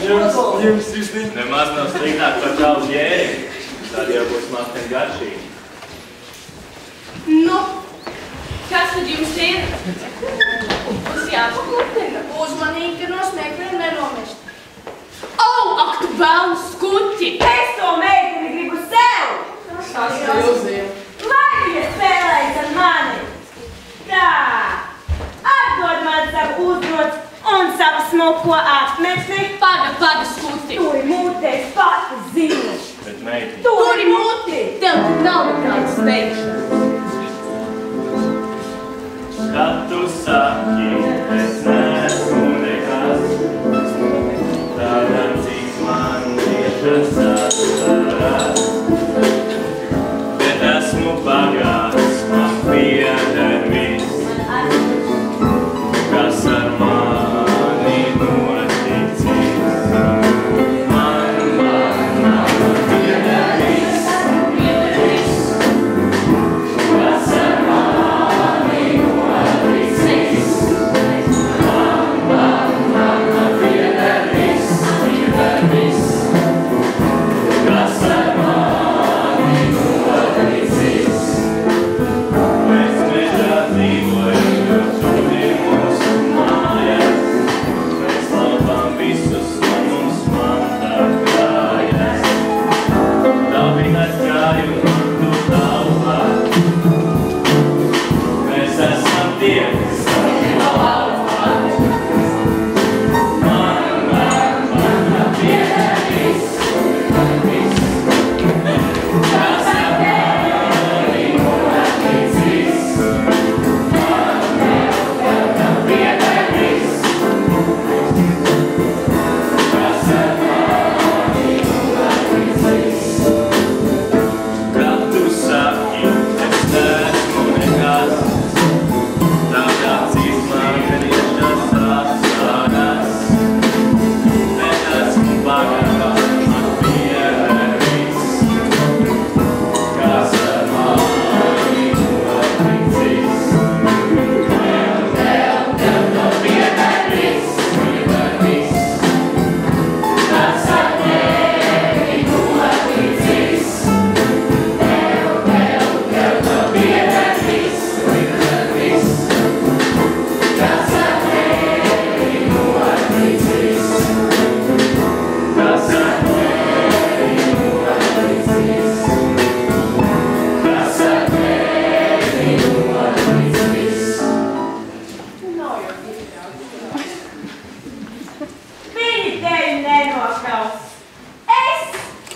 Jums sirsnīgi. Nemaz nav sliktāk par čalu ģēri. Tad jau būs mazliet garšīgi. Nu, kas tad jums ir? Uz jāpaklutina. Uzmanīgi, ka no smiekliem nenomest. Au, ak tu velnu skuķi! Es to meiteni gribu sev! Tas milzīgi. Lai viņa spēlējas ar mani! Tā! Atdod man savu uzbrots un savu smuko apmetni. Paga, skuti! Turi mutē, es pati zinu. Bet meiti. Turi muti! Tev nav nekādas teikšanas. Kad tu saki, es neesmu nekas, tādā cik man liešas atcerās. Bet esmu pagās, man pieder viss, kas ar mani noticis. Man pieder viss, kas ar mani noticis. Man pieder viss, kas ar mani noticis. Mēs mežā dzīvojam, šodien mūsu mājas. Mēs laupām visus, no mums mantā kājas. Dabināt kāju mantu taupā. Mēs esam tie, kas savino laupā. Man pieder viss, kas ar mani noticis. Man pieder viss, kas ar mani noticis. Kad tu saki, es neesmu nekas, tādā cik man liešas atcerās. Bet esmu pagās, man pieder viss, kas ar mani noticis. Tev pieder viss, kas ar tevi noticis. Tev pieder viss, kas ar tevi noticis. Kas ar tevi noticis. Kas ar tevi noticis. Nav jau tik daudz. Viņi tevi nenokaus. Es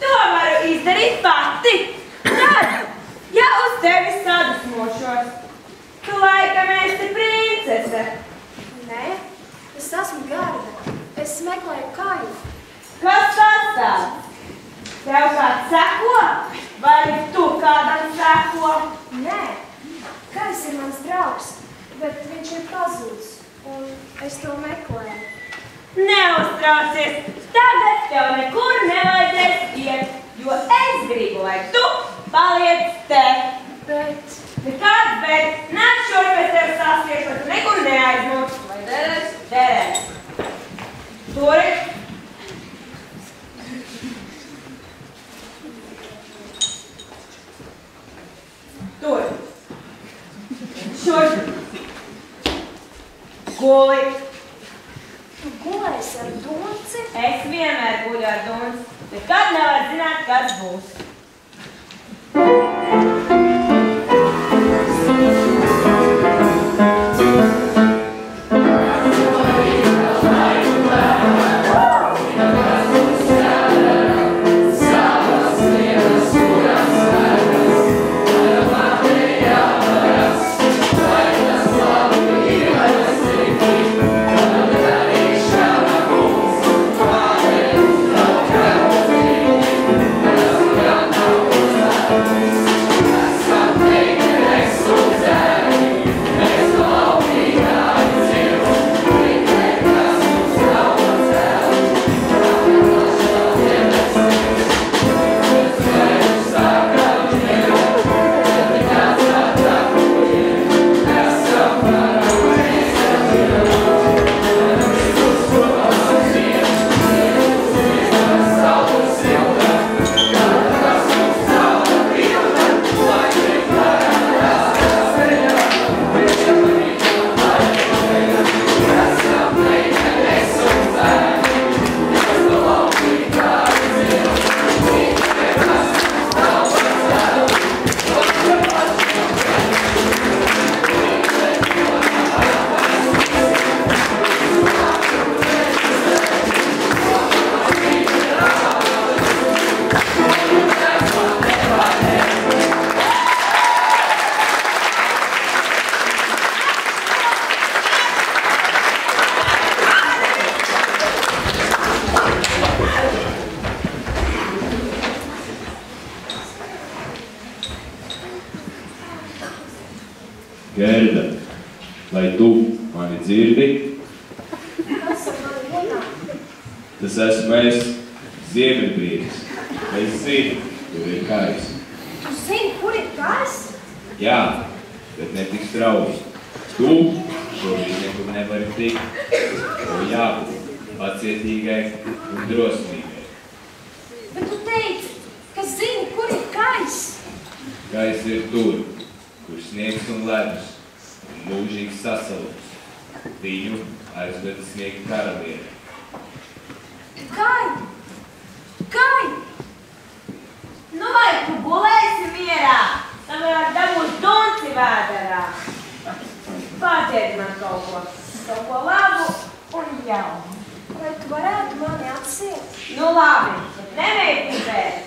to varu izdarīt pati. Tad, ja uz tevi sadusmošos, tu laikam esi princese. Nē, es esmu Garda. Es meklēju kāju. Kas tas tāds? Tev kāds seko? Vai tu kādam seko? Nē, Kājas ir mans draugs, bet viņš ir pazudis, un es to meklēju. Neuztraucies, tagad tev nekur nevajadzēs iet, jo es gribu, lai tu paliec te. Bet... Nekāds, bet nāk šurp pēc tevi sasviešot, tu nekur neaizmūs. Vai derēs? Derēs. Turi. Turi. Šurp. Guli. Tu gulēsi ar Dunci? Es vienmēr guļu ar Dunci. Nekad nevar zināt, kas būs. Vai tu mani dzirdi? Kas ar mani runā? Tas esmu es, Ziemeļbrīdis. Es zinu, tur ir kājs. Tu zini, kur ir kājs? Jā, bet ne tik strauji. Tu šobrīd nekur nevari tikt. Tev jābūt pacietīgai un drosmīgai. Bet tu teici, ka zini, kur ir kājs? Kājs ir tur, kur sniegs un ledus, un mūžīgs sasalums. Viņu aizveda sniega karaliene. Kaj? Kaj? Nu vai tu gulēsi mierā? Tam varētu dabūt dunci vēderā. Padziedi man kaut ko labu un jaunu. Vai tu varētu mani atsiet? Nu labi, bet nemēģini vēl.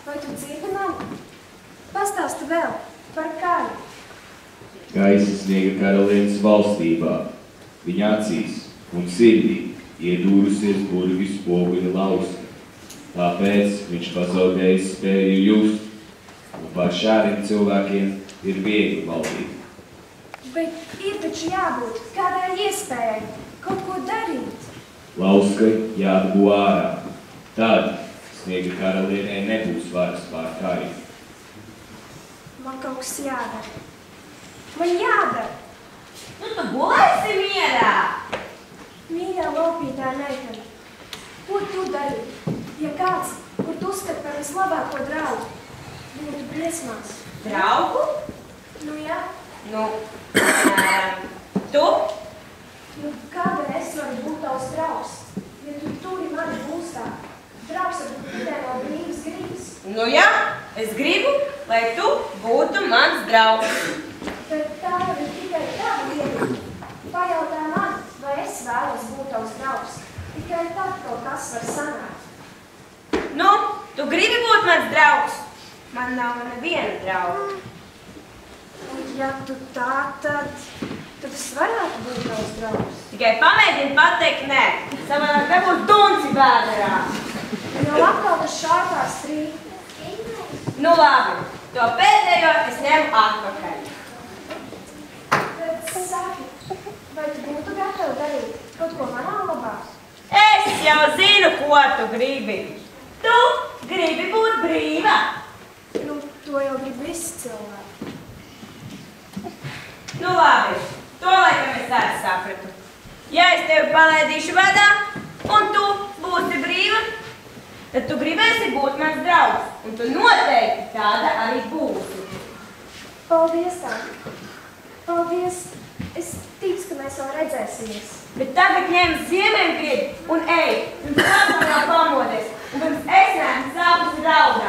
Vai tu dzirdi mani? Pastāsti vēl par kāju. Gaisa sniega karalienes valstībā, viņa acīs un sirdī iedūrusies burvju spoguļa lauska. Tāpēc viņš pazaudējis spēju just, un pār šādiem cilvēkiem ir viegli valdīt. Bet ir taču jābūt kādai iespējai kaut ko darīt. Lauskai jāatgū ārā. Tad sniega karalienei nebūs varas pār kāju. Man kaut kas jādara. Man jādara. Nu tu gulēsi mierā. Mīļā laupītāja meitene, ko tu darītu, ja kāds, kur tu uzskati par vislabāko draugu, būtu briesmās? Draugu? Nu jā, Nu, tu? nu kādēļ es varu būt tavs draugs, ja tu turi mani būstā? Draugs varbūt tikai no brīvas gribas. Nu jā, es gribu, lai tu būtu mans draugs. Bet tā jau ir tikai tava lieta. Pajautā man, vai es vēlos būt tavs draugs. Tikai tad kaut kas var sanākt. Nu, tu gribi būt mans draugs? Man nav neviena drauga. Un ja tu tā, tad es varētu būt tavs draugs. Tikai pamēģini pateikt nē. Savādāk dabūs dunci vēderā. Jo atkal tas šāpās strīd. Nu labi, to pēdējo es ņemu atpakaļ. Bet saki, vai tu būtu gatavi darīt kaut ko manā labā? Es jau zinu, ko tu gribi. Tu gribi būt brīva. Nu, to jau grib visi cilvēki. Nu labi, to laikam es arī sapratu. Ja es tevi palaidīšu vadā, un tu būsi brīva, tad tu gribēsi būt mans draugs, un tu noteikti tāda arī būsi. Paldies, tā. Paldies. Es ticu, ka mēs vēl redzēsimies. Bet tagad ņem Ziemeļbrīdi un ej, pirms sākumā jau pamodies, un pirms es neesmu sākusi raudāt.